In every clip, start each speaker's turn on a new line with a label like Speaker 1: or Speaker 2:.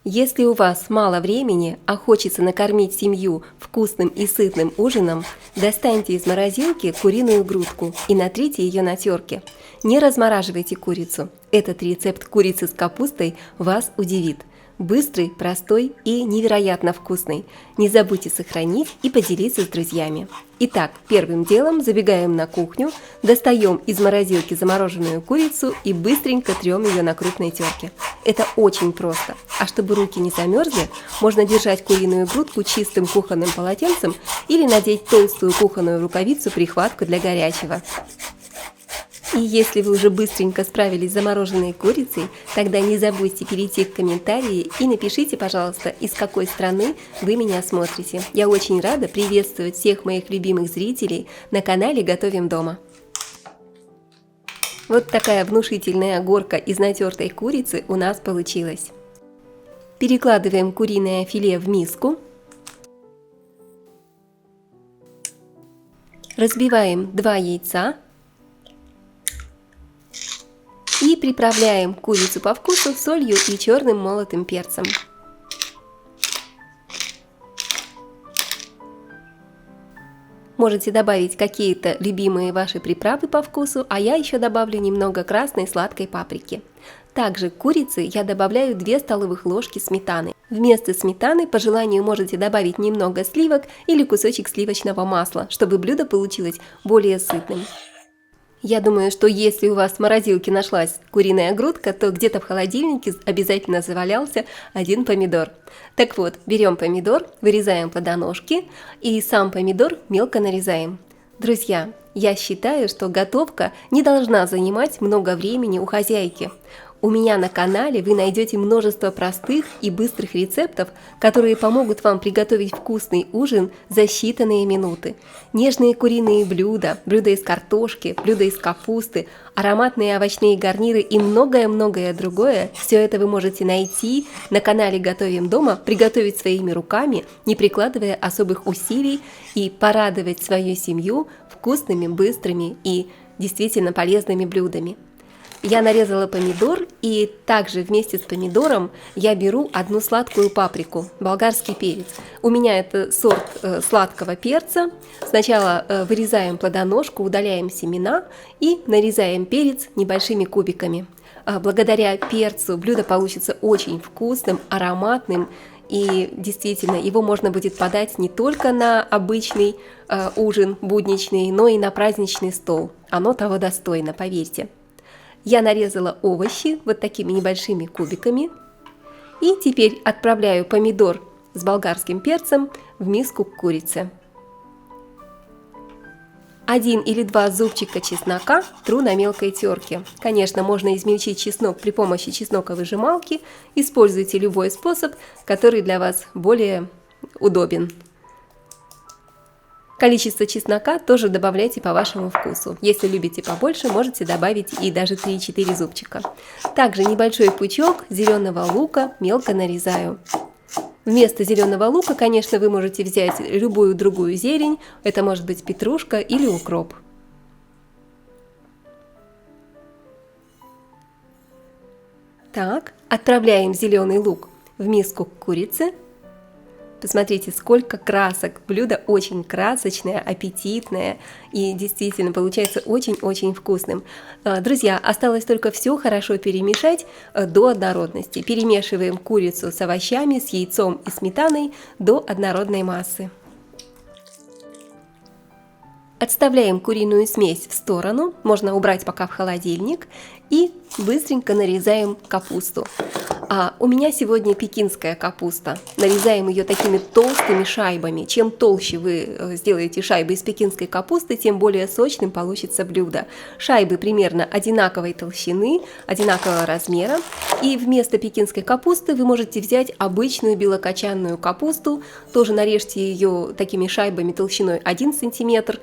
Speaker 1: Если у вас мало времени, а хочется накормить семью вкусным и сытным ужином, достаньте из морозилки куриную грудку и натрите ее на терке. Не размораживайте курицу. Этот рецепт курицы с капустой вас удивит. Быстрый, простой и невероятно вкусный. Не забудьте сохранить и поделиться с друзьями. Итак, первым делом забегаем на кухню, достаем из морозилки замороженную курицу и быстренько трем ее на крупной терке. Это очень просто. А чтобы руки не замерзли, можно держать куриную грудку чистым кухонным полотенцем или надеть толстую кухонную рукавицу-прихватку для горячего. И если вы уже быстренько справились с замороженной курицей, тогда не забудьте перейти в комментарии и напишите, пожалуйста, из какой страны вы меня смотрите. Я очень рада приветствовать всех моих любимых зрителей на канале «Готовим дома». Вот такая внушительная горка из натертой курицы у нас получилась. Перекладываем куриное филе в миску. Разбиваем 2 яйца. И приправляем курицу по вкусу солью и черным молотым перцем. Можете добавить какие-то любимые ваши приправы по вкусу, а я еще добавлю немного красной сладкой паприки. Также к курице я добавляю 2 столовых ложки сметаны. Вместо сметаны по желанию можете добавить немного сливок или кусочек сливочного масла, чтобы блюдо получилось более сытным. Я думаю, что если у вас в морозилке нашлась куриная грудка, то где-то в холодильнике обязательно завалялся 1 помидор. Так вот, берем помидор, вырезаем плодоножки и сам помидор мелко нарезаем. Друзья, я считаю, что готовка не должна занимать много времени у хозяйки. У меня на канале вы найдете множество простых и быстрых рецептов, которые помогут вам приготовить вкусный ужин за считанные минуты. Нежные куриные блюда, блюда из картошки, блюда из капусты, ароматные овощные гарниры и многое-многое другое – все это вы можете найти на канале «Готовим дома», приготовить своими руками, не прикладывая особых усилий, и порадовать свою семью вкусными, быстрыми и действительно полезными блюдами. Я нарезала помидор, и также вместе с помидором я беру 1 сладкую паприку, болгарский перец. У меня это сорт сладкого перца. Сначала вырезаем плодоножку, удаляем семена и нарезаем перец небольшими кубиками. Благодаря перцу блюдо получится очень вкусным, ароматным, и действительно его можно будет подать не только на обычный ужин будничный, но и на праздничный стол. Оно того достойно, поверьте. Я нарезала овощи вот такими небольшими кубиками. И теперь отправляю помидор с болгарским перцем в миску к курице. 1 или 2 зубчика чеснока тру на мелкой терке. Конечно, можно измельчить чеснок при помощи чесноковыжималки. Используйте любой способ, который для вас более удобен. Количество чеснока тоже добавляйте по вашему вкусу. Если любите побольше, можете добавить и даже 3-4 зубчика. Также небольшой пучок зеленого лука мелко нарезаю. Вместо зеленого лука, конечно, вы можете взять любую другую зелень. Это может быть петрушка или укроп. Так, отправляем зеленый лук в миску к курице. Посмотрите, сколько красок. Блюдо очень красочное, аппетитное и действительно получается очень-очень вкусным. Друзья, осталось только все хорошо перемешать до однородности. Перемешиваем курицу с овощами, с яйцом и сметаной до однородной массы. Отставляем куриную смесь в сторону, можно убрать пока в холодильник, и быстренько нарезаем капусту. У меня сегодня пекинская капуста. Нарезаем ее такими толстыми шайбами. Чем толще вы сделаете шайбы из пекинской капусты, тем более сочным получится блюдо. Шайбы примерно одинаковой толщины, одинакового размера. И вместо пекинской капусты вы можете взять обычную белокочанную капусту. Тоже нарежьте ее такими шайбами толщиной 1 см.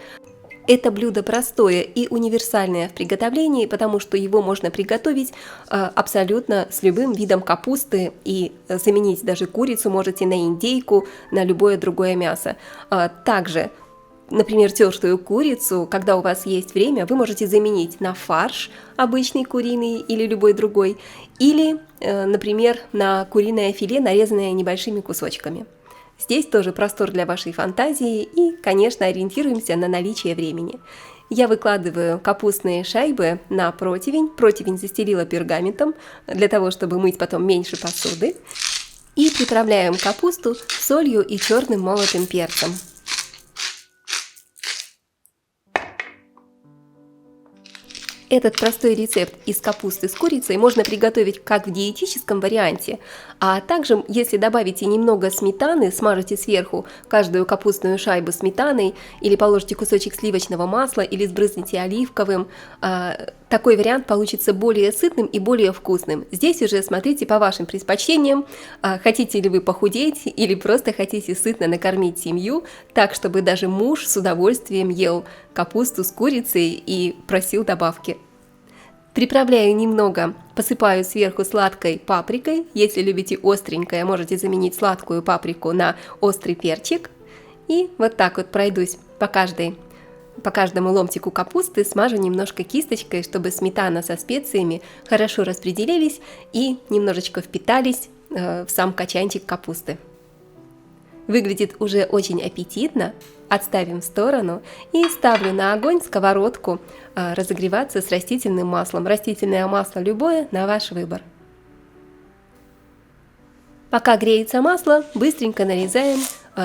Speaker 1: Это блюдо простое и универсальное в приготовлении, потому что его можно приготовить абсолютно с любым видом капусты и заменить даже курицу можете на индейку, на любое другое мясо. Также например, тертую курицу, когда у вас есть время, вы можете заменить на фарш обычный куриный или любой другой, или, например, на куриное филе, нарезанное небольшими кусочками. Здесь тоже простор для вашей фантазии и, конечно, ориентируемся на наличие времени. Я выкладываю капустные шайбы на противень. Противень застелила пергаментом, для того, чтобы мыть потом меньше посуды. И приправляем капусту солью и черным молотым перцем. Этот простой рецепт из капусты с курицей можно приготовить как в диетическом варианте, а также, если добавите немного сметаны, смажете сверху каждую капустную шайбу сметаной или положите кусочек сливочного масла или сбрызните оливковым, такой вариант получится более сытным и более вкусным. Здесь уже смотрите по вашим предпочтениям, хотите ли вы похудеть или просто хотите сытно накормить семью, так, чтобы даже муж с удовольствием ел капусту с курицей и просил добавки. Приправляю немного, посыпаю сверху сладкой паприкой. Если любите остренькое, можете заменить сладкую паприку на острый перчик. И вот так вот пройдусь по каждому ломтику капусты, смажу немножко кисточкой, чтобы сметана со специями хорошо распределились и немножечко впитались в сам качанчик капусты. Выглядит уже очень аппетитно. Отставим в сторону и ставлю на огонь сковородку разогреваться с растительным маслом. Растительное масло любое, на ваш выбор. Пока греется масло, быстренько нарезаем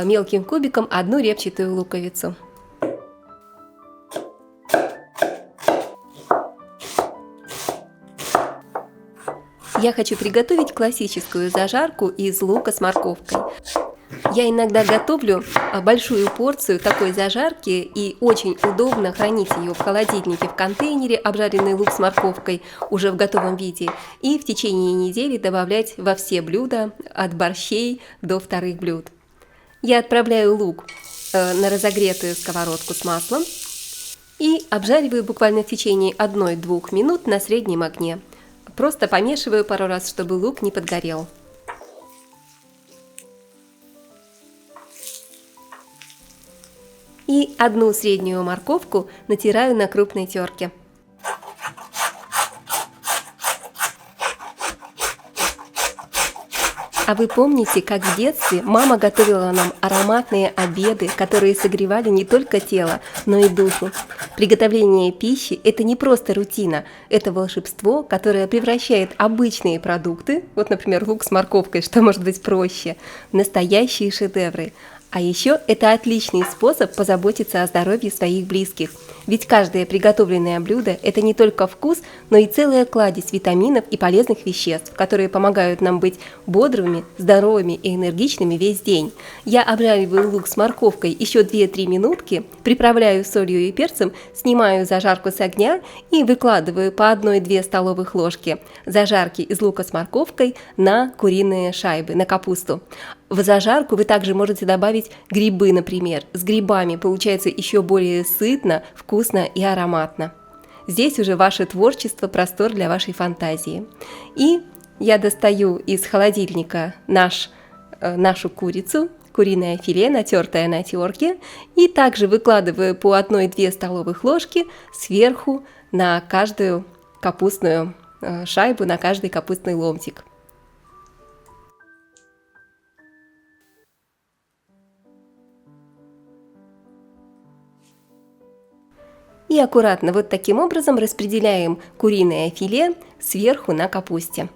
Speaker 1: мелким кубиком одну репчатую луковицу. Я хочу приготовить классическую зажарку из лука с морковкой. Я иногда готовлю большую порцию такой зажарки, и очень удобно хранить ее в холодильнике в контейнере, обжаренный лук с морковкой уже в готовом виде, и в течение недели добавлять во все блюда, от борщей до вторых блюд. Я отправляю лук на разогретую сковородку с маслом и обжариваю буквально в течение 1-2 минут на среднем огне. Просто помешиваю пару раз, чтобы лук не подгорел. И одну среднюю морковку натираю на крупной терке. А вы помните, как в детстве мама готовила нам ароматные обеды, которые согревали не только тело, но и душу? Приготовление пищи – это не просто рутина, это волшебство, которое превращает обычные продукты, вот, например, лук с морковкой, что может быть проще, в настоящие шедевры. А еще это отличный способ позаботиться о здоровье своих близких. Ведь каждое приготовленное блюдо – это не только вкус, но и целая кладезь витаминов и полезных веществ, которые помогают нам быть бодрыми, здоровыми и энергичными весь день. Я обжариваю лук с морковкой еще 2-3 минутки, приправляю солью и перцем, снимаю зажарку с огня и выкладываю по 1-2 столовых ложки зажарки из лука с морковкой на куриные шайбы, на капусту. В зажарку вы также можете добавить грибы, например. С грибами получается еще более сытно, вкусно и ароматно. Здесь уже ваше творчество, простор для вашей фантазии. И я достаю из холодильника нашу курицу, куриное филе, натертое на терке, и также выкладываю по 1-2 столовых ложки сверху на каждую капустную шайбу, на каждый капустный ломтик. И аккуратно вот таким образом распределяем куриное филе сверху на капусте.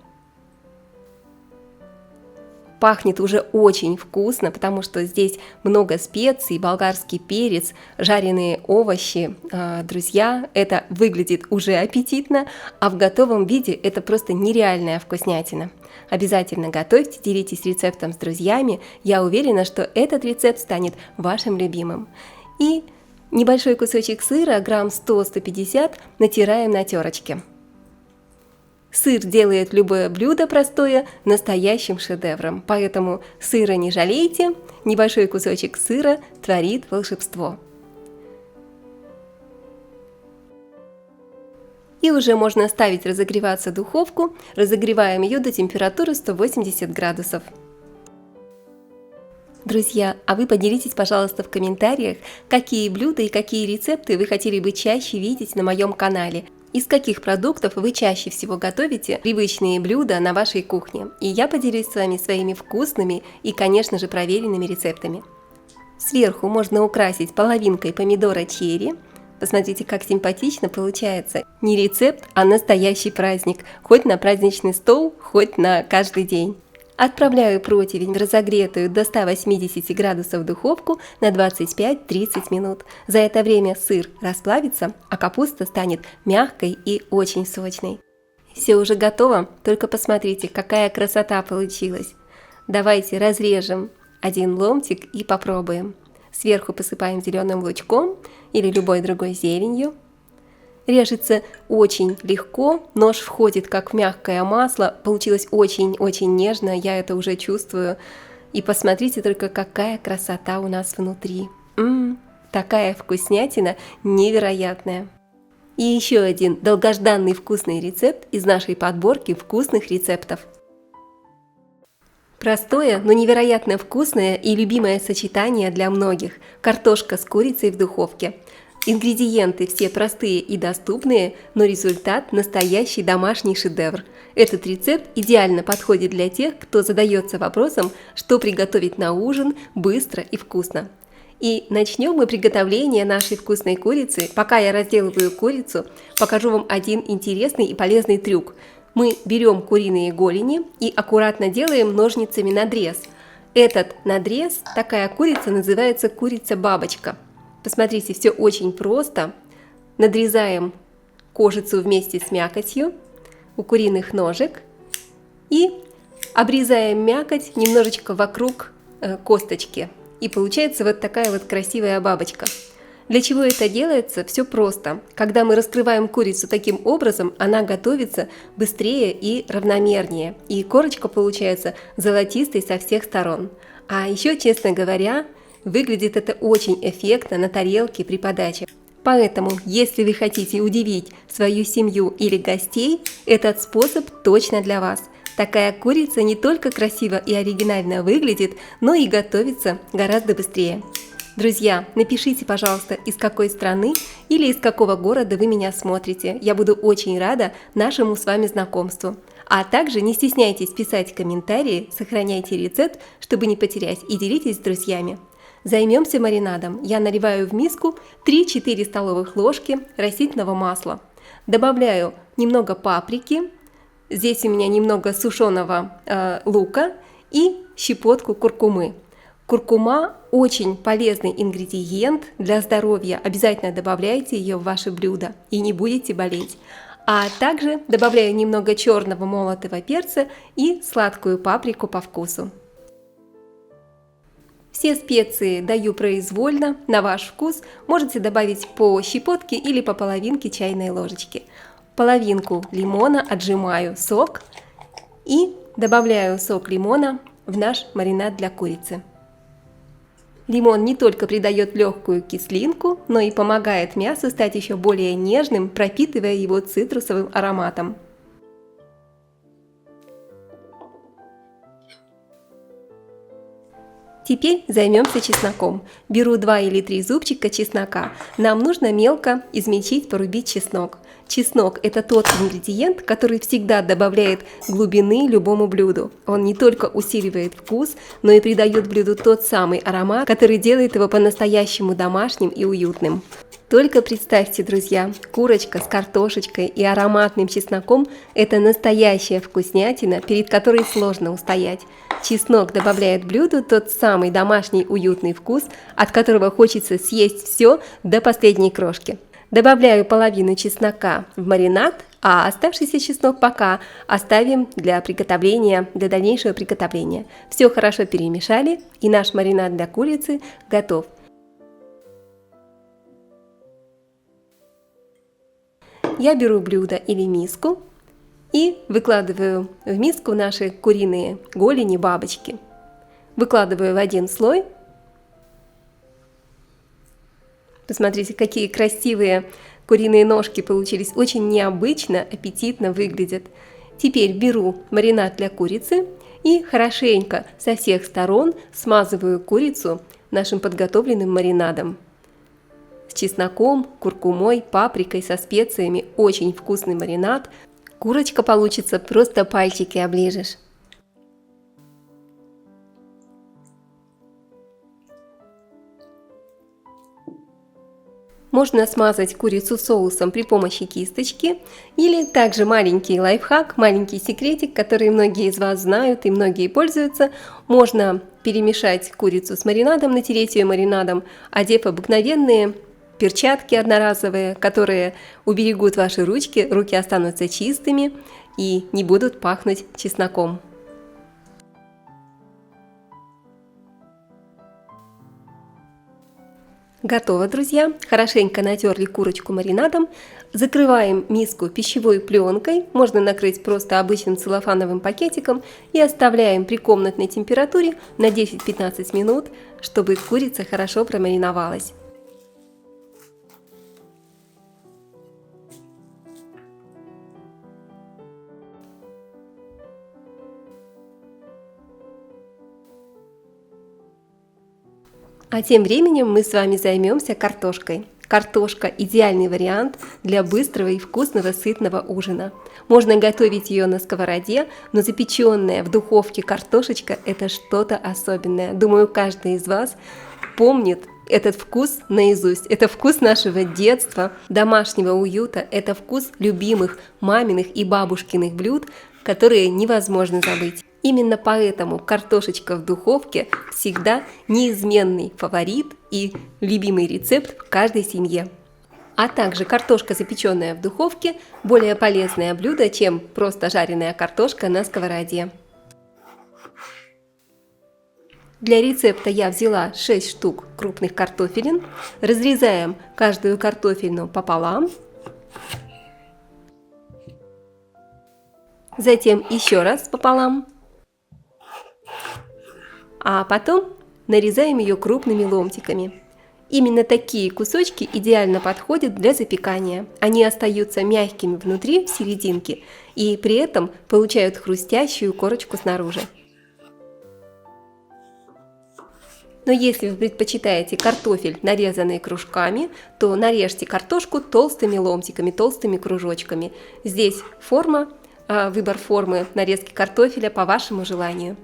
Speaker 1: Пахнет уже очень вкусно, потому что здесь много специй, болгарский перец, жареные овощи. Друзья, это выглядит уже аппетитно, а в готовом виде это просто нереальная вкуснятина. Обязательно готовьте, делитесь рецептом с друзьями. Я уверена, что этот рецепт станет вашим любимым. И небольшой кусочек сыра, грамм 100-150, натираем на терочке. Сыр делает любое блюдо простое настоящим шедевром, поэтому сыра не жалейте, небольшой кусочек сыра творит волшебство. И уже можно ставить разогреваться духовку, разогреваем ее до температуры 180 градусов. Друзья, а вы поделитесь, пожалуйста, в комментариях, какие блюда и какие рецепты вы хотели бы чаще видеть на моем канале. Из каких продуктов вы чаще всего готовите привычные блюда на вашей кухне. И я поделюсь с вами своими вкусными и, конечно же, проверенными рецептами. Сверху можно украсить половинкой помидора черри. Посмотрите, как симпатично получается. Не рецепт, а настоящий праздник. Хоть на праздничный стол, хоть на каждый день. Отправляю противень в разогретую до 180 градусов духовку на 25-30 минут. За это время сыр расплавится, а капуста станет мягкой и очень сочной. Все уже готово, только посмотрите, какая красота получилась. Давайте разрежем один ломтик и попробуем. Сверху посыпаем зеленым лучком или любой другой зеленью. Режется очень легко, нож входит как в мягкое масло, получилось очень-очень нежно, я это уже чувствую. И посмотрите только, какая красота у нас внутри. Такая вкуснятина невероятная. И еще один долгожданный вкусный рецепт из нашей подборки вкусных рецептов. Простое, но невероятно вкусное и любимое сочетание для многих – картошка с курицей в духовке. Ингредиенты все простые и доступные, но результат – настоящий домашний шедевр. Этот рецепт идеально подходит для тех, кто задается вопросом, что приготовить на ужин быстро и вкусно. И начнем мы приготовление нашей вкусной курицы. Пока я разделываю курицу, покажу вам один интересный и полезный трюк. Мы берем куриные голени и аккуратно делаем ножницами надрез. Этот надрез, такая курица, называется курица-бабочка. Посмотрите, все очень просто. Надрезаем кожицу вместе с мякотью у куриных ножек и обрезаем мякоть немножечко вокруг косточки. И получается вот такая вот красивая бабочка. Для чего это делается? Все просто. Когда мы раскрываем курицу таким образом, она готовится быстрее и равномернее. И корочка получается золотистой со всех сторон. А еще, честно говоря, выглядит это очень эффектно на тарелке при подаче. Поэтому, если вы хотите удивить свою семью или гостей, этот способ точно для вас. Такая курица не только красиво и оригинально выглядит, но и готовится гораздо быстрее. Друзья, напишите, пожалуйста, из какой страны или из какого города вы меня смотрите. Я буду очень рада нашему с вами знакомству. А также не стесняйтесь писать комментарии, сохраняйте рецепт, чтобы не потерять, и делитесь с друзьями. Займемся маринадом. Я наливаю в миску 3-4 столовых ложки растительного масла. Добавляю немного паприки, здесь у меня немного сушеного лука и щепотку куркумы. Куркума очень полезный ингредиент для здоровья, обязательно добавляйте ее в ваше блюдо и не будете болеть. А также добавляю немного черного молотого перца и сладкую паприку по вкусу. Все специи даю произвольно, на ваш вкус, можете добавить по щепотке или по половинке чайной ложечки. Половинку лимона отжимаю сок и добавляю сок лимона в наш маринад для курицы. Лимон не только придает легкую кислинку, но и помогает мясу стать еще более нежным, пропитывая его цитрусовым ароматом. Теперь займемся чесноком. Беру 2 или 3 зубчика чеснока. Нам нужно мелко измельчить, порубить чеснок. Чеснок – это тот ингредиент, который всегда добавляет глубины любому блюду. Он не только усиливает вкус, но и придает блюду тот самый аромат, который делает его по-настоящему домашним и уютным. Только представьте, друзья, курочка с картошечкой и ароматным чесноком – это настоящая вкуснятина, перед которой сложно устоять. Чеснок добавляет блюду тот самый домашний уютный вкус, от которого хочется съесть все до последней крошки. Добавляю половину чеснока в маринад, а оставшийся чеснок пока оставим для приготовления, для дальнейшего приготовления. Все хорошо перемешали, и наш маринад для курицы готов. Я беру блюдо или миску и выкладываю в миску наши куриные голени, бабочки. Выкладываю в один слой. Посмотрите, какие красивые куриные ножки получились, очень необычно, аппетитно выглядят. Теперь беру маринад для курицы и хорошенько со всех сторон смазываю курицу нашим подготовленным маринадом. С чесноком, куркумой, паприкой, со специями. Очень вкусный маринад. Курочка получится, просто пальчики оближешь. Можно смазать курицу соусом при помощи кисточки, или также маленький лайфхак, маленький секретик, который многие из вас знают и многие пользуются. Можно перемешать курицу с маринадом, натереть ее маринадом, одев обыкновенные перчатки одноразовые, которые уберегут ваши ручки, руки останутся чистыми и не будут пахнуть чесноком. Готово, друзья! Хорошенько натерли курочку маринадом. Закрываем миску пищевой пленкой, можно накрыть просто обычным целлофановым пакетиком и оставляем при комнатной температуре на 10-15 минут, чтобы курица хорошо промариновалась. А тем временем мы с вами займемся картошкой. Картошка – идеальный вариант для быстрого и вкусного сытного ужина. Можно готовить ее на сковороде, но запеченная в духовке картошечка – это что-то особенное. Думаю, каждый из вас помнит этот вкус наизусть. Это вкус нашего детства, домашнего уюта, это вкус любимых маминых и бабушкиных блюд, которые невозможно забыть. Именно поэтому картошечка в духовке всегда неизменный фаворит и любимый рецепт в каждой семье. А также картошка, запеченная в духовке, более полезное блюдо, чем просто жареная картошка на сковороде. Для рецепта я взяла 6 штук крупных картофелин. Разрезаем каждую картофельну пополам. Затем еще раз пополам. А потом нарезаем ее крупными ломтиками. Именно такие кусочки идеально подходят для запекания. Они остаются мягкими внутри, в серединке, и при этом получают хрустящую корочку снаружи. Но если вы предпочитаете картофель, нарезанный кружками, то нарежьте картошку толстыми ломтиками, толстыми кружочками. Здесь выбор формы нарезки картофеля по вашему желанию.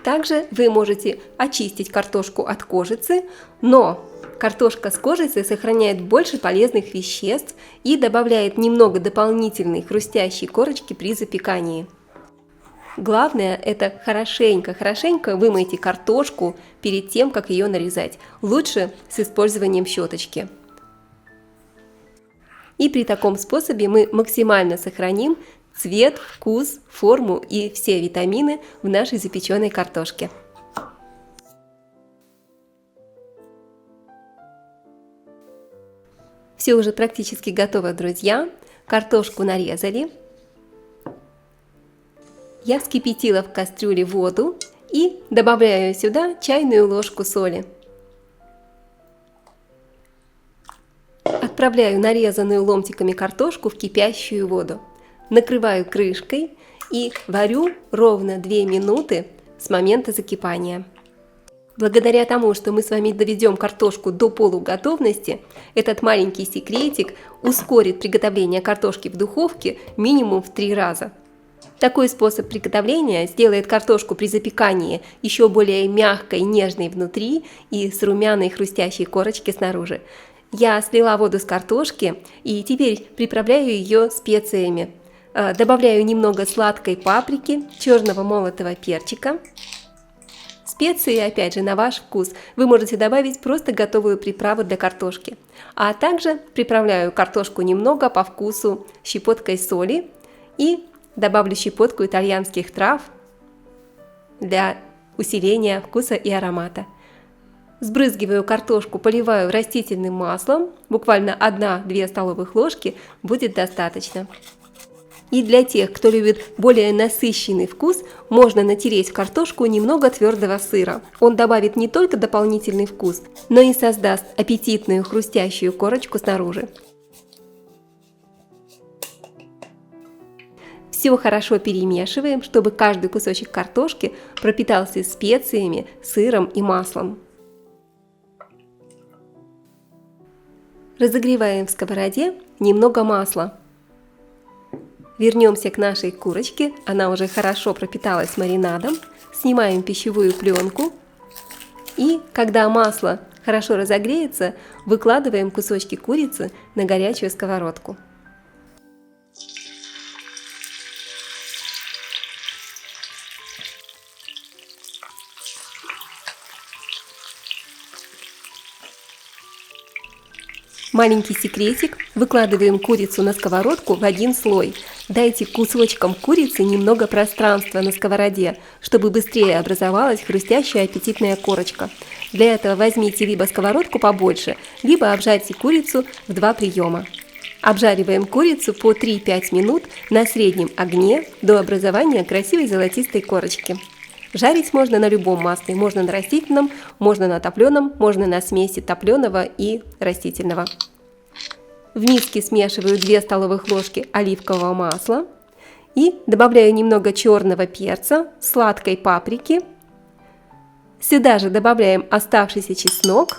Speaker 1: Также вы можете очистить картошку от кожицы, но картошка с кожицей сохраняет больше полезных веществ и добавляет немного дополнительной хрустящей корочки при запекании. Главное, это хорошенько вымойте картошку перед тем, как ее нарезать. Лучше с использованием щеточки. И при таком способе мы максимально сохраним цвет, вкус, форму и все витамины в нашей запеченной картошке. Все уже практически готово, друзья. Картошку нарезали. Я вскипятила в кастрюле воду и добавляю сюда чайную ложку соли. Отправляю нарезанную ломтиками картошку в кипящую воду. Накрываю крышкой и варю ровно 2 минуты с момента закипания. Благодаря тому, что мы с вами доведем картошку до полуготовности, этот маленький секретик ускорит приготовление картошки в духовке минимум в 3 раза. Такой способ приготовления сделает картошку при запекании еще более мягкой, нежной внутри и с румяной хрустящей корочкой снаружи. Я слила воду с картошки и теперь приправляю ее специями. Добавляю немного сладкой паприки, черного молотого перчика. Специи, опять же, на ваш вкус. Вы можете добавить просто готовую приправу для картошки. А также приправляю картошку немного по вкусу щепоткой соли и добавлю щепотку итальянских трав для усиления вкуса и аромата. Сбрызгиваю картошку, поливаю растительным маслом. Буквально 1-2 столовых ложки будет достаточно. И для тех, кто любит более насыщенный вкус, можно натереть в картошку немного твердого сыра. Он добавит не только дополнительный вкус, но и создаст аппетитную хрустящую корочку снаружи. Все хорошо перемешиваем, чтобы каждый кусочек картошки пропитался специями, сыром и маслом. Разогреваем в сковороде немного масла. Вернемся к нашей курочке, она уже хорошо пропиталась маринадом. Снимаем пищевую пленку и, когда масло хорошо разогреется, выкладываем кусочки курицы на горячую сковородку. Маленький секретик: выкладываем курицу на сковородку в один слой. Дайте кусочкам курицы немного пространства на сковороде, чтобы быстрее образовалась хрустящая аппетитная корочка. Для этого возьмите либо сковородку побольше, либо обжарьте курицу в 2 приема. Обжариваем курицу по 3-5 минут на среднем огне до образования красивой золотистой корочки. Жарить можно на любом масле, можно на растительном, можно на топленом, можно на смеси топленого и растительного. В миске смешиваю 2 столовых ложки оливкового масла и добавляю немного черного перца, сладкой паприки. Сюда же добавляем оставшийся чеснок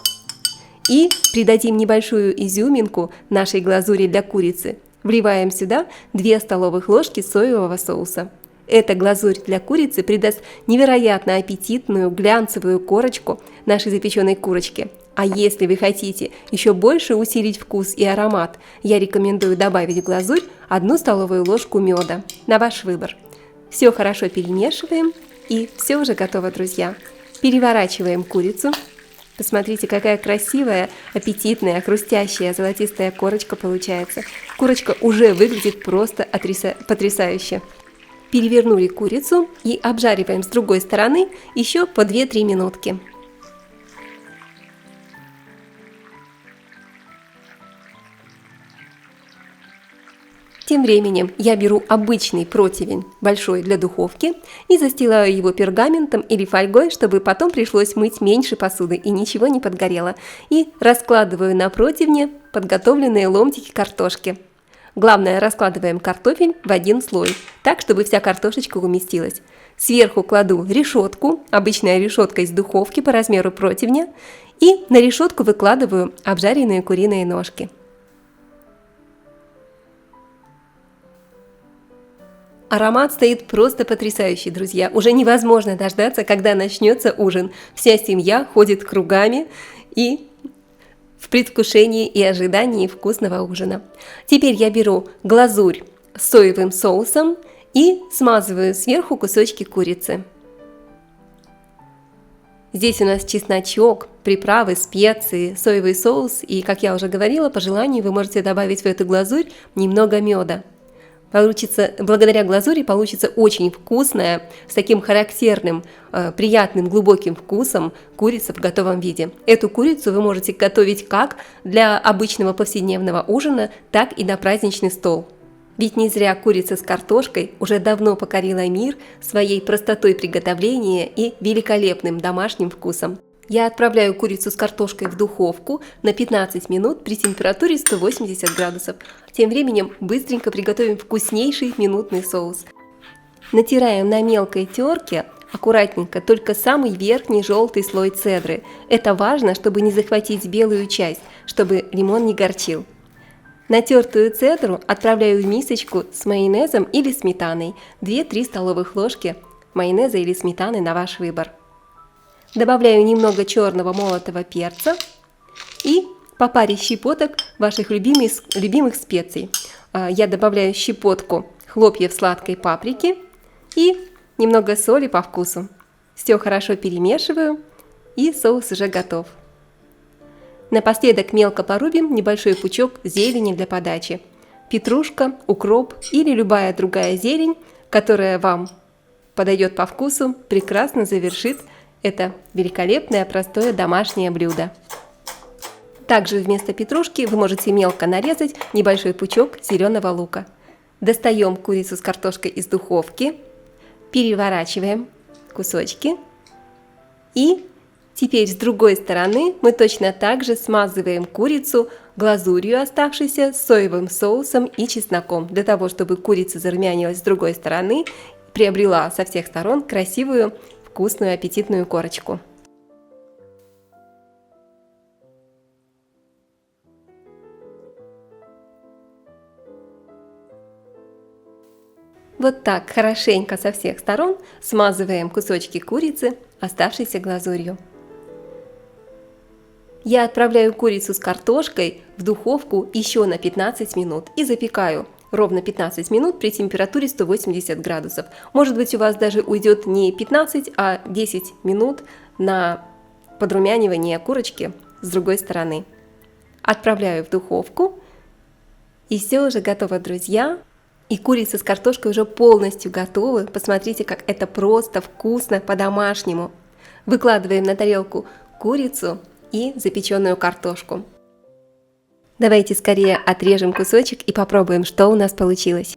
Speaker 1: и придадим небольшую изюминку нашей глазури для курицы. Вливаем сюда 2 столовых ложки соевого соуса. Эта глазурь для курицы придаст невероятно аппетитную глянцевую корочку нашей запеченной курочки. А если вы хотите еще больше усилить вкус и аромат, я рекомендую добавить в глазурь 1 столовую ложку меда. На ваш выбор. Все хорошо перемешиваем, и все уже готово, друзья. Переворачиваем курицу. Посмотрите, какая красивая, аппетитная, хрустящая, золотистая корочка получается. Курочка уже выглядит просто потрясающе. Перевернули курицу и обжариваем с другой стороны еще по 2-3 минутки. Тем временем я беру обычный противень, большой для духовки, и застилаю его пергаментом или фольгой, чтобы потом пришлось мыть меньше посуды и ничего не подгорело. И раскладываю на противне подготовленные ломтики картошки. Главное, раскладываем картофель в один слой, так, чтобы вся картошечка уместилась. Сверху кладу решетку, обычная решетка из духовки по размеру противня, и на решетку выкладываю обжаренные куриные ножки. Аромат стоит просто потрясающий, друзья. Уже невозможно дождаться, когда начнется ужин. Вся семья ходит кругами и в предвкушении и ожидании вкусного ужина. Теперь я беру глазурь с соевым соусом и смазываю сверху кусочки курицы. Здесь у нас чесночок, приправы, специи, соевый соус и, как я уже говорила, по желанию вы можете добавить в эту глазурь немного меда. Благодаря глазури получится очень вкусная, с таким характерным, приятным, глубоким вкусом курица в готовом виде. Эту курицу вы можете готовить как для обычного повседневного ужина, так и на праздничный стол. Ведь не зря курица с картошкой уже давно покорила мир своей простотой приготовления и великолепным домашним вкусом. Я отправляю курицу с картошкой в духовку на 15 минут при температуре 180 градусов. Тем временем быстренько приготовим вкуснейший минутный соус. Натираем на мелкой терке аккуратненько только самый верхний желтый слой цедры. Это важно, чтобы не захватить белую часть, чтобы лимон не горчил. Натертую цедру отправляю в мисочку с майонезом или сметаной. 2-3 столовых ложки майонеза или сметаны на ваш выбор. Добавляю немного черного молотого перца и по паре щепоток ваших любимых специй. Я добавляю щепотку хлопьев сладкой паприки и немного соли по вкусу. Все хорошо перемешиваю, и соус уже готов. Напоследок мелко порубим небольшой пучок зелени для подачи. Петрушка, укроп или любая другая зелень, которая вам подойдет по вкусу, прекрасно завершит это великолепное простое домашнее блюдо. Также вместо петрушки вы можете мелко нарезать небольшой пучок зеленого лука. Достаем курицу с картошкой из духовки, переворачиваем кусочки и теперь с другой стороны мы точно так же смазываем курицу глазурью оставшейся, соевым соусом и чесноком, для того, чтобы курица зарумянилась с другой стороны, приобрела со всех сторон красивую, вкусную, аппетитную корочку. Вот так хорошенько со всех сторон смазываем кусочки курицы, оставшейся глазурью. Я отправляю курицу с картошкой в духовку еще на 15 минут и запекаю ровно 15 минут при температуре 180 градусов. Может быть, у вас даже уйдет не 15, а 10 минут на подрумянивание курочки с другой стороны. Отправляю в духовку, и все уже готово, друзья. И курица с картошкой уже полностью готовы. Посмотрите, как это просто вкусно по-домашнему. Выкладываем на тарелку курицу и запеченную картошку. Давайте скорее отрежем кусочек и попробуем, что у нас получилось.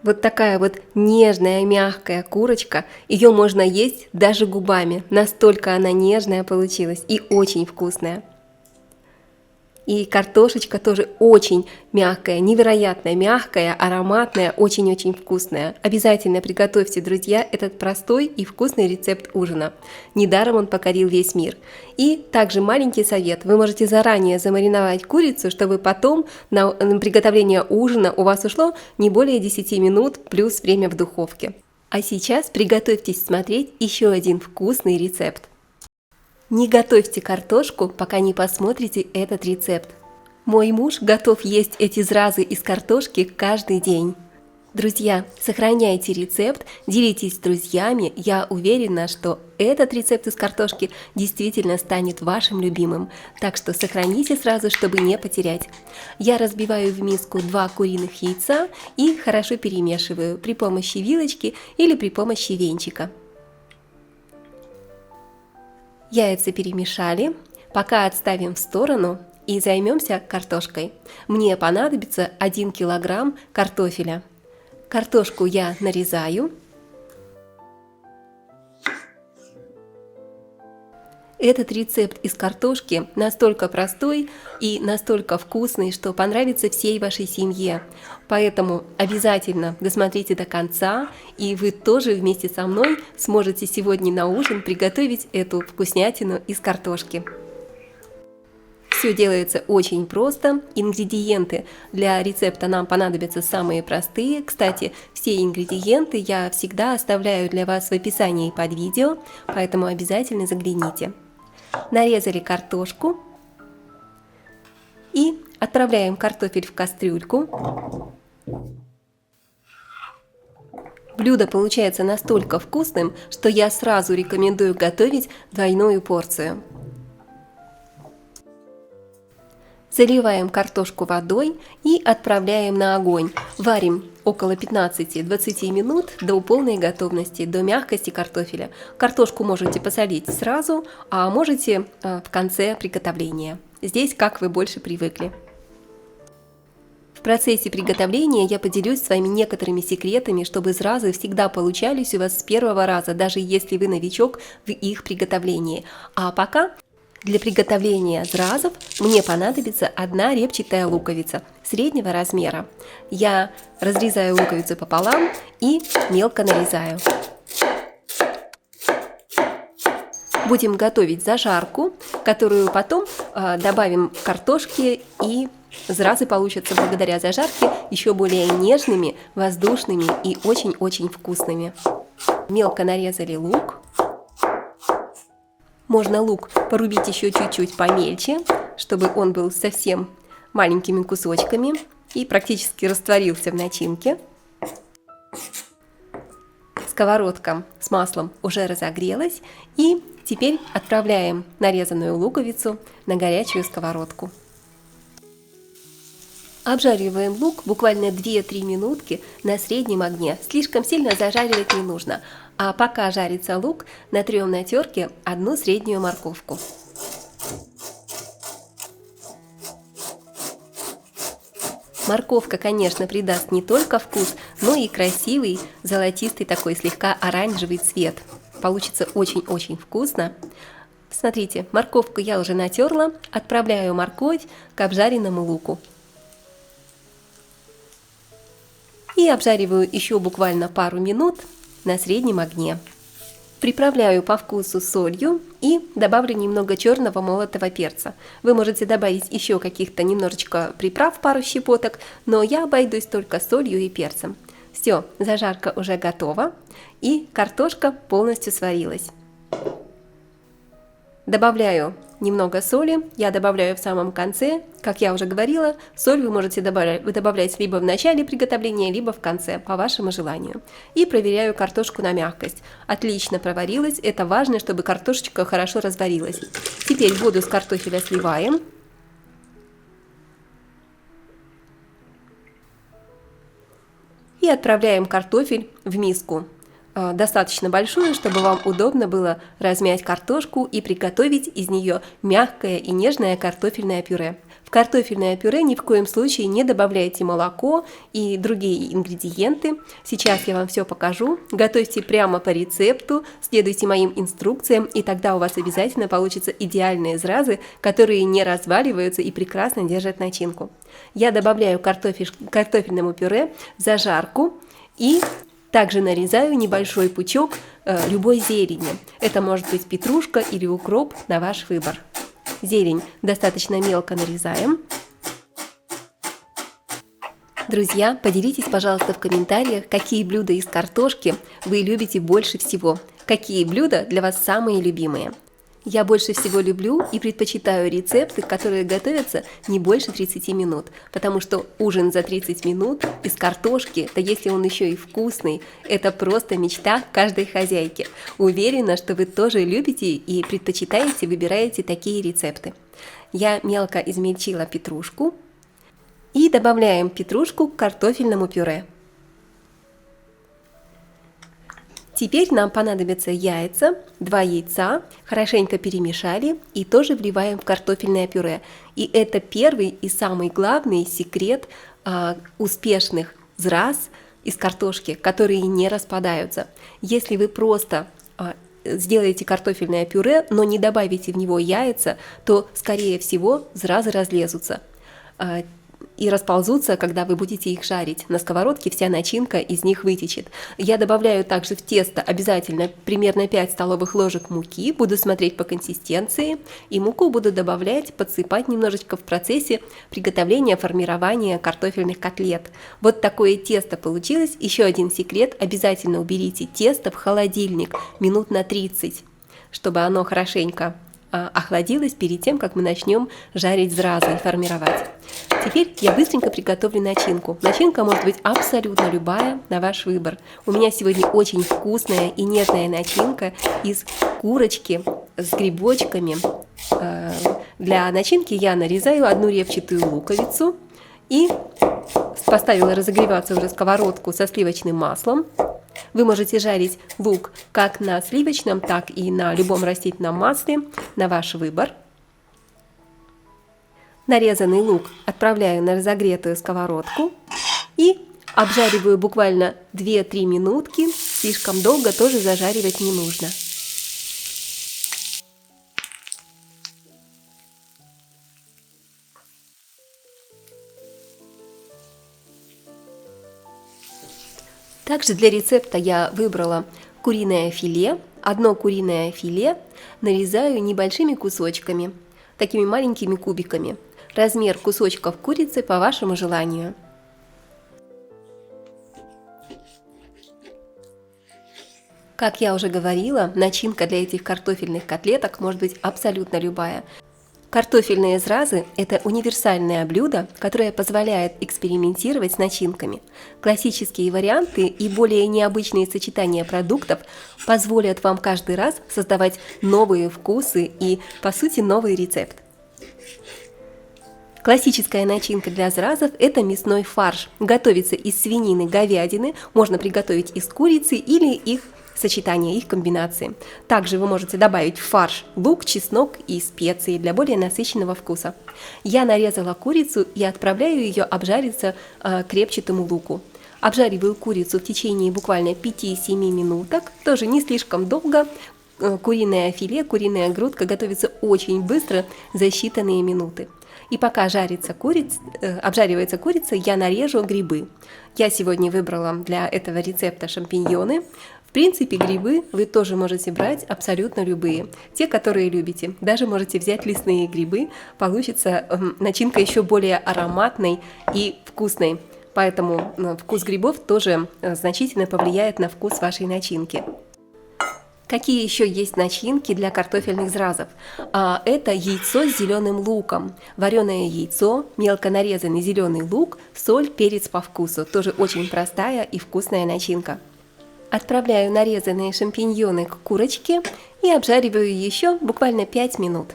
Speaker 1: Вот такая вот нежная, мягкая курочка. Ее можно есть даже губами. Настолько она нежная получилась и очень вкусная. И картошечка тоже очень мягкая, невероятно мягкая, ароматная, очень-очень вкусная. Обязательно приготовьте, друзья, этот простой и вкусный рецепт ужина. Недаром он покорил весь мир. И также маленький совет. Вы можете заранее замариновать курицу, чтобы потом на приготовление ужина у вас ушло не более 10 минут плюс время в духовке. А сейчас приготовьтесь смотреть еще один вкусный рецепт. Не готовьте картошку, пока не посмотрите этот рецепт. Мой муж готов есть эти зразы из картошки каждый день. Друзья, сохраняйте рецепт, делитесь с друзьями. Я уверена, что этот рецепт из картошки действительно станет вашим любимым. Так что сохраните сразу, чтобы не потерять. Я разбиваю в миску 2 куриных яйца и хорошо перемешиваю при помощи вилочки или при помощи венчика. Яйца перемешали, пока отставим в сторону и займемся картошкой. Мне понадобится 1 килограмм картофеля. Картошку я нарезаю. Этот рецепт из картошки настолько простой и настолько вкусный, что понравится всей вашей семье. Поэтому обязательно досмотрите до конца, и вы тоже вместе со мной сможете сегодня на ужин приготовить эту вкуснятину из картошки. Все делается очень просто. Ингредиенты для рецепта нам понадобятся самые простые. Кстати, все ингредиенты я всегда оставляю для вас в описании под видео, поэтому обязательно загляните. Нарезали картошку и отправляем картофель в кастрюльку. Блюдо получается настолько вкусным, что я сразу рекомендую готовить двойную порцию. Заливаем картошку водой и отправляем на огонь. Варим около 15-20 минут до полной готовности, до мягкости картофеля. Картошку можете посолить сразу, а можете в конце приготовления. Здесь как вы больше привыкли. В процессе приготовления я поделюсь с вами некоторыми секретами, чтобы зразы всегда получались у вас с первого раза, даже если вы новичок в их приготовлении. А пока для приготовления зразов мне понадобится 1 репчатая луковица среднего размера. Я разрезаю луковицу пополам и мелко нарезаю. Будем готовить зажарку, которую потом добавим к картошке, и зразы получатся благодаря зажарке еще более нежными, воздушными и очень-очень вкусными. Мелко нарезали лук. Можно лук порубить еще чуть-чуть помельче, чтобы он был совсем маленькими кусочками и практически растворился в начинке. Сковородка с маслом уже разогрелась, и теперь отправляем нарезанную луковицу на горячую сковородку. Обжариваем лук буквально 2-3 минутки на среднем огне. Слишком сильно зажаривать не нужно. А пока жарится лук, натрем на терке 1 среднюю морковку. Морковка, конечно, придаст не только вкус, но и красивый, золотистый такой слегка оранжевый цвет. Получится очень-очень вкусно. Смотрите, морковку я уже натерла, отправляю морковь к обжаренному луку. И обжариваю еще буквально пару минут на среднем огне. Приправляю по вкусу солью и добавлю немного черного молотого перца. Вы можете добавить еще каких-то немножечко приправ, пару щепоток, но я обойдусь только солью и перцем. Все, зажарка уже готова и картошка полностью сварилась. Добавляю немного соли, я добавляю в самом конце. Как я уже говорила, соль вы можете добавлять либо в начале приготовления, либо в конце, по вашему желанию. И проверяю картошку на мягкость. Отлично проварилась, это важно, чтобы картошечка хорошо разварилась. Теперь воду с картофеля сливаем. И отправляем картофель в миску. Достаточно большую, чтобы вам удобно было размять картошку и приготовить из нее мягкое и нежное картофельное пюре. В картофельное пюре ни в коем случае не добавляйте молоко и другие ингредиенты. Сейчас я вам все покажу. Готовьте прямо по рецепту, следуйте моим инструкциям, и тогда у вас обязательно получатся идеальные зразы, которые не разваливаются и прекрасно держат начинку. Я добавляю картофельному пюре зажарку и также нарезаю небольшой пучок любой зелени. Это может быть петрушка или укроп, на ваш выбор. Зелень достаточно мелко нарезаем. Друзья, поделитесь, пожалуйста, в комментариях, какие блюда из картошки вы любите больше всего. Какие блюда для вас самые любимые. Я больше всего люблю и предпочитаю рецепты, которые готовятся не больше 30 минут, потому что ужин за 30 минут из картошки, да если он еще и вкусный, это просто мечта каждой хозяйки. Уверена, что вы тоже любите и предпочитаете, выбираете такие рецепты. Я мелко измельчила петрушку и добавляем петрушку к картофельному пюре. Теперь нам понадобятся яйца, 2 яйца, хорошенько перемешали и тоже вливаем в картофельное пюре. И это первый и самый главный секрет успешных зраз из картошки, которые не распадаются. Если вы просто сделаете картофельное пюре, но не добавите в него яйца, то, скорее всего, зразы разлезутся и расползутся, когда вы будете их жарить. На сковородке вся начинка из них вытечет. Я добавляю также в тесто обязательно примерно 5 столовых ложек муки, буду смотреть по консистенции, и муку буду добавлять, подсыпать немножечко в процессе приготовления, формирования картофельных котлет. Вот такое тесто получилось. Еще один секрет: обязательно уберите тесто в холодильник минут на 30, чтобы оно хорошенько охладилось перед тем, как мы начнем жарить зразы и формировать. Теперь я быстренько приготовлю начинку. Начинка может быть абсолютно любая, на ваш выбор. У меня сегодня очень вкусная и нежная начинка из курочки с грибочками. Для начинки я нарезаю 1 репчатую луковицу и поставила разогреваться уже сковородку со сливочным маслом. Вы можете жарить лук как на сливочном, так и на любом растительном масле, на ваш выбор. Нарезанный лук отправляю на разогретую сковородку и обжариваю буквально 2-3 минутки, слишком долго тоже зажаривать не нужно. Также для рецепта я выбрала куриное филе. 1 куриное филе нарезаю небольшими кусочками, такими маленькими кубиками. Размер кусочков курицы по вашему желанию. Как я уже говорила, начинка для этих картофельных котлеток может быть абсолютно любая. Картофельные зразы – это универсальное блюдо, которое позволяет экспериментировать с начинками. Классические варианты и более необычные сочетания продуктов позволят вам каждый раз создавать новые вкусы и, по сути, новый рецепт. Классическая начинка для зразов – это мясной фарш. Готовится из свинины, говядины, можно приготовить из курицы или их сочетание, их комбинации. Также вы можете добавить в фарш лук, чеснок и специи для более насыщенного вкуса. Я нарезала курицу и отправляю ее обжариться к репчатому луку. Обжариваю курицу в течение буквально 5-7 минуток, тоже не слишком долго. Куриное филе, куриная грудка готовится очень быстро, за считанные минуты. И пока обжаривается курица, я нарежу грибы. Я сегодня выбрала для этого рецепта шампиньоны. В принципе, грибы вы тоже можете брать абсолютно любые, те, которые любите. Даже можете взять лесные грибы, получится начинка еще более ароматной и вкусной. Поэтому вкус грибов тоже значительно повлияет на вкус вашей начинки. Какие еще есть начинки для картофельных зразов? Это яйцо с зеленым луком, вареное яйцо, мелко нарезанный зеленый лук, соль, перец по вкусу. Тоже очень простая и вкусная начинка. Отправляю нарезанные шампиньоны к курочке и обжариваю еще буквально 5 минут.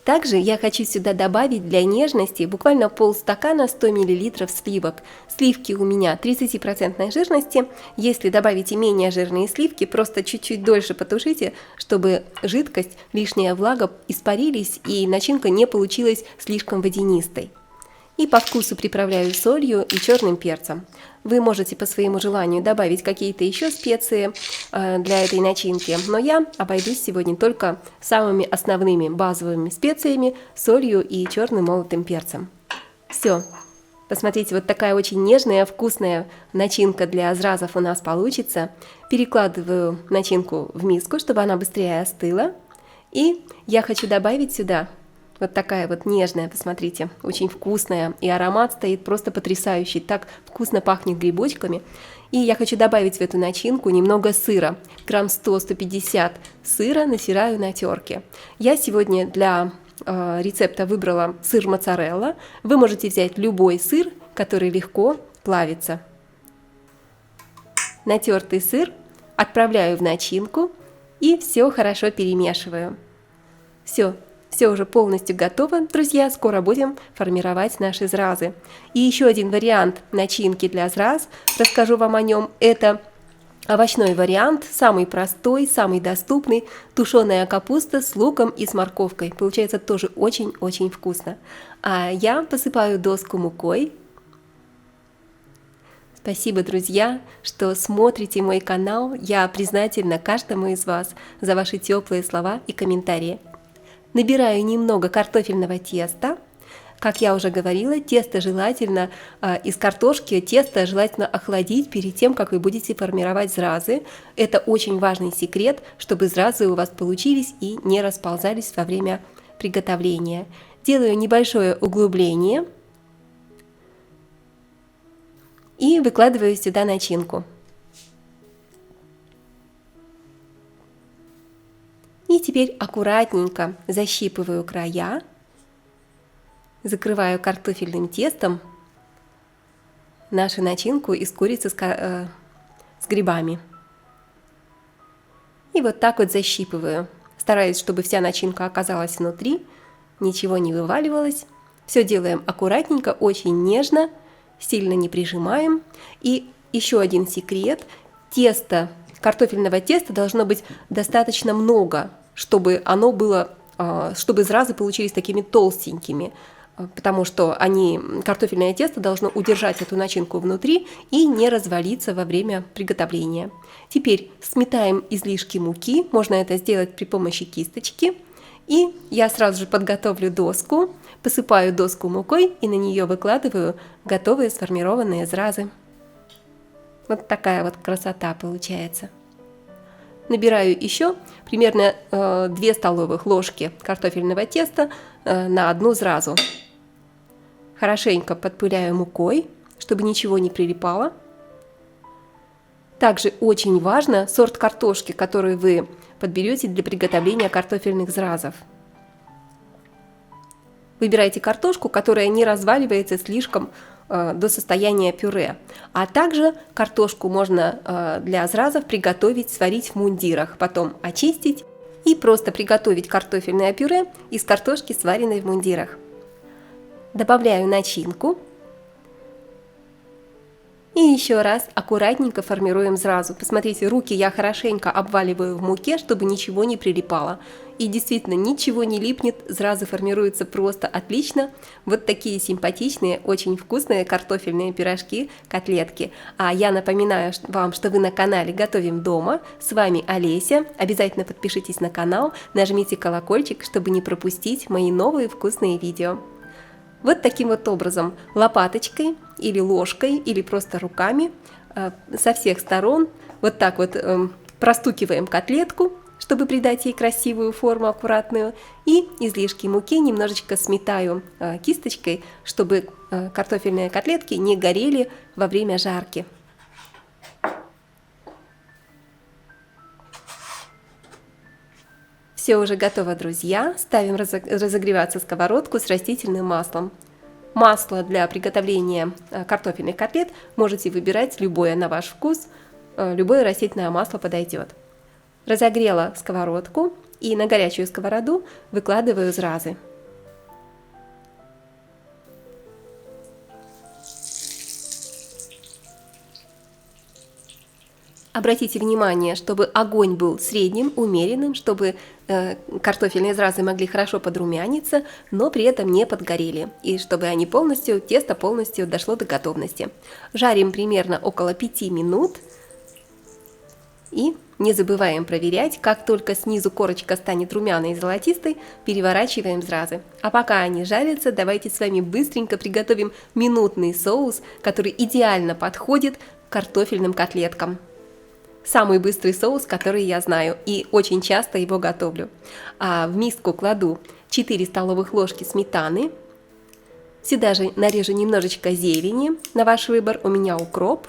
Speaker 1: Также я хочу сюда добавить для нежности буквально полстакана 100 мл сливок. Сливки у меня 30% жирности. Если добавите менее жирные сливки, просто чуть-чуть дольше потушите, чтобы жидкость, лишняя влага испарились и начинка не получилась слишком водянистой. И по вкусу приправляю солью и черным перцем. Вы можете по своему желанию добавить какие-то еще специи для этой начинки, но я обойдусь сегодня только самыми основными базовыми специями, солью и черным молотым перцем. Все. Посмотрите, вот такая очень нежная, вкусная начинка для зразов у нас получится. Перекладываю начинку в миску, чтобы она быстрее остыла. И я хочу добавить сюда вот такая вот нежная, посмотрите, очень вкусная. И аромат стоит просто потрясающий, так вкусно пахнет грибочками. И я хочу добавить в эту начинку немного сыра. Грамм 100-150 сыра натираю на терке. Я сегодня для рецепта выбрала сыр моцарелла. Вы можете взять любой сыр, который легко плавится. Натертый сыр отправляю в начинку и все хорошо перемешиваю. Все уже полностью готово, друзья, скоро будем формировать наши зразы. И еще один вариант начинки для зраз, расскажу вам о нем, это овощной вариант, самый простой, самый доступный, тушеная капуста с луком и с морковкой. Получается тоже очень-очень вкусно. А я посыпаю доску мукой. Спасибо, друзья, что смотрите мой канал. Я признательна каждому из вас за ваши теплые слова и комментарии. Набираю немного картофельного теста. Как я уже говорила, тесто желательно из картошки, тесто желательно охладить перед тем, как вы будете формировать зразы. Это очень важный секрет, чтобы зразы у вас получились и не расползались во время приготовления. Делаю небольшое углубление и выкладываю сюда начинку. И теперь аккуратненько защипываю края, закрываю картофельным тестом нашу начинку из курицы с грибами. И вот так вот защипываю. Стараюсь, чтобы вся начинка оказалась внутри, ничего не вываливалось. Все делаем аккуратненько, очень нежно, сильно не прижимаем. И еще один секрет. Картофельного теста должно быть достаточно много, чтобы оно было, чтобы зразы получились такими толстенькими, потому что картофельное тесто должно удержать эту начинку внутри и не развалиться во время приготовления. Теперь сметаем излишки муки, можно это сделать при помощи кисточки. И я сразу же подготовлю доску, посыпаю доску мукой и на нее выкладываю готовые сформированные зразы. Вот такая вот красота получается. Набираю еще примерно 2 столовых ложки картофельного теста на одну зразу. Хорошенько подпыляю мукой, чтобы ничего не прилипало. Также очень важно сорт картошки, который вы подберете для приготовления картофельных зразов. Выбирайте картошку, которая не разваливается слишком до состояния пюре. А также картошку можно для зразов приготовить, сварить в мундирах, потом очистить и просто приготовить картофельное пюре из картошки, сваренной в мундирах. Добавляю начинку и И еще раз аккуратненько формируем зразу. Посмотрите, руки я хорошенько обваливаю в муке, чтобы ничего не прилипало. И действительно, ничего не липнет, зразы формируются просто отлично. Вот такие симпатичные, очень вкусные картофельные пирожки, котлетки. А я напоминаю вам, что вы на канале «Готовим дома». С вами Олеся. Обязательно подпишитесь на канал, нажмите колокольчик, чтобы не пропустить мои новые вкусные видео. Вот таким вот образом, лопаточкой или ложкой, или просто руками со всех сторон вот так вот простукиваем котлетку, чтобы придать ей красивую форму, аккуратную. И излишки муки немножечко сметаю кисточкой, чтобы картофельные котлетки не горели во время жарки. Все уже готово, друзья. Ставим разогреваться сковородку с растительным маслом. Масло для приготовления картофельных котлет можете выбирать любое на ваш вкус. Любое растительное масло подойдет. Разогрела сковородку и на горячую сковороду выкладываю зразы. Обратите внимание, чтобы огонь был средним, умеренным, чтобы картофельные зразы могли хорошо подрумяниться, но при этом не подгорели, и чтобы тесто полностью дошло до готовности. Жарим примерно около 5 минут. И не забываем проверять, как только снизу корочка станет румяной и золотистой, переворачиваем зразы. А пока они жарятся, давайте с вами быстренько приготовим минутный соус, который идеально подходит к картофельным котлеткам. Самый быстрый соус, который я знаю, и очень часто его готовлю. В миску кладу 4 столовых ложки сметаны. Сюда же нарежу немножечко зелени, на ваш выбор, у меня укроп.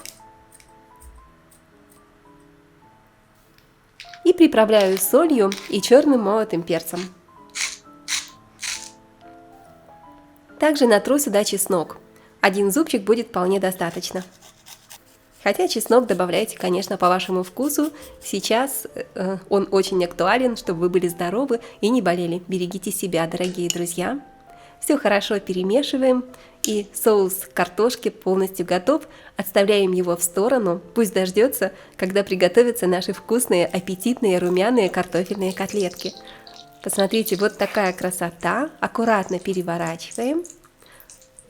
Speaker 1: И приправляю солью и черным молотым перцем. Также натру сюда чеснок. 1 зубчик будет вполне достаточно. Хотя чеснок добавляйте, конечно, по вашему вкусу. Сейчас он очень актуален, чтобы вы были здоровы и не болели. Берегите себя, дорогие друзья. Все хорошо перемешиваем, и соус картошки полностью готов. Отставляем его в сторону, пусть дождется, когда приготовятся наши вкусные, аппетитные, румяные картофельные котлетки. Посмотрите, вот такая красота. Аккуратно переворачиваем.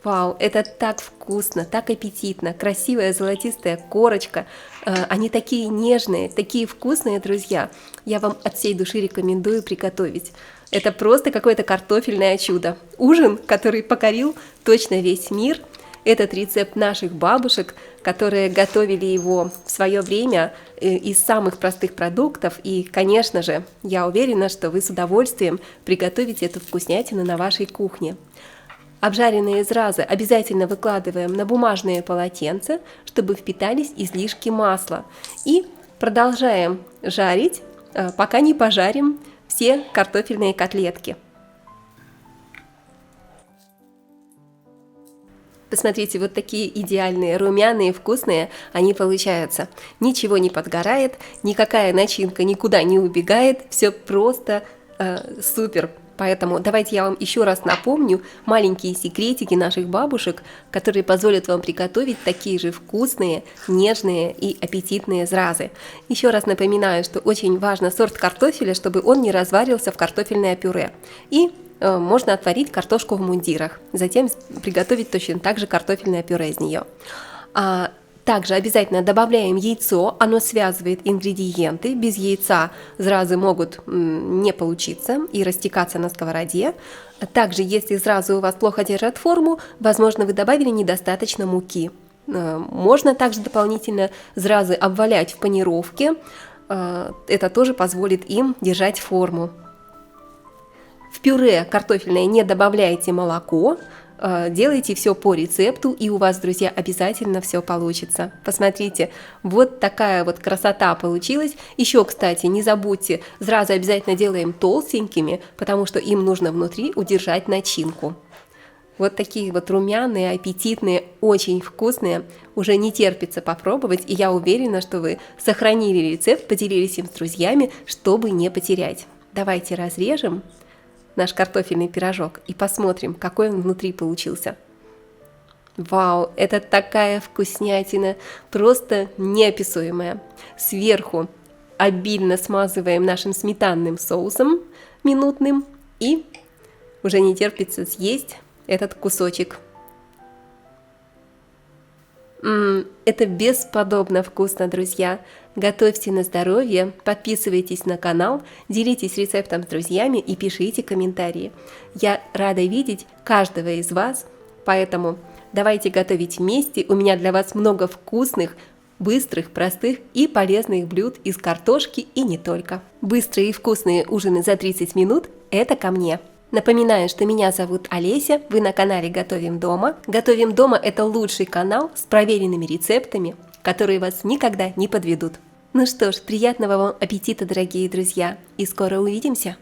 Speaker 1: Вау, это так вкусно, так аппетитно, красивая золотистая корочка. Они такие нежные, такие вкусные, друзья. Я вам от всей души рекомендую приготовить. Это просто какое-то картофельное чудо. Ужин, который покорил точно весь мир. Этот рецепт наших бабушек, которые готовили его в свое время из самых простых продуктов. И, конечно же, я уверена, что вы с удовольствием приготовите эту вкуснятину на вашей кухне. Обжаренные зразы обязательно выкладываем на бумажные полотенца, чтобы впитались излишки масла. И продолжаем жарить, пока не пожарим все картофельные котлетки. Посмотрите, вот такие идеальные, румяные, вкусные они получаются. Ничего не подгорает, никакая начинка никуда не убегает, все просто супер. Поэтому давайте я вам еще раз напомню маленькие секретики наших бабушек, которые позволят вам приготовить такие же вкусные, нежные и аппетитные зразы. Еще раз напоминаю, что очень важно сорт картофеля, чтобы он не разварился в картофельное пюре. И можно отварить картошку в мундирах, затем приготовить точно так же картофельное пюре из нее. Также обязательно добавляем яйцо, оно связывает ингредиенты, без яйца зразы могут не получиться и растекаться на сковороде. Также, если зразы у вас плохо держат форму, возможно, вы добавили недостаточно муки. Можно также дополнительно зразы обвалять в панировке, это тоже позволит им держать форму. В пюре картофельное не добавляйте молоко. Делайте все по рецепту, и у вас, друзья, обязательно все получится. Посмотрите, вот такая вот красота получилась. Еще, кстати, не забудьте, зразы обязательно делаем толстенькими, потому что им нужно внутри удержать начинку. Вот такие вот румяные, аппетитные, очень вкусные. Уже не терпится попробовать, и я уверена, что вы сохранили рецепт, поделились им с друзьями, чтобы не потерять. Давайте разрежем наш картофельный пирожок и посмотрим, какой он внутри получился. Вау, это такая вкуснятина, просто неописуемая. Сверху обильно смазываем нашим сметанным соусом минутным и уже не терпится съесть этот кусочек. Это бесподобно вкусно, друзья. Готовьте на здоровье, подписывайтесь на канал, делитесь рецептом с друзьями и пишите комментарии. Я рада видеть каждого из вас, поэтому давайте готовить вместе. У меня для вас много вкусных, быстрых, простых и полезных блюд из картошки и не только. Быстрые и вкусные ужины за 30 минут – это ко мне. Напоминаю, что меня зовут Олеся, вы на канале Готовим дома. Готовим дома – это лучший канал с проверенными рецептами, которые вас никогда не подведут. Ну что ж, приятного вам аппетита, дорогие друзья, и скоро увидимся!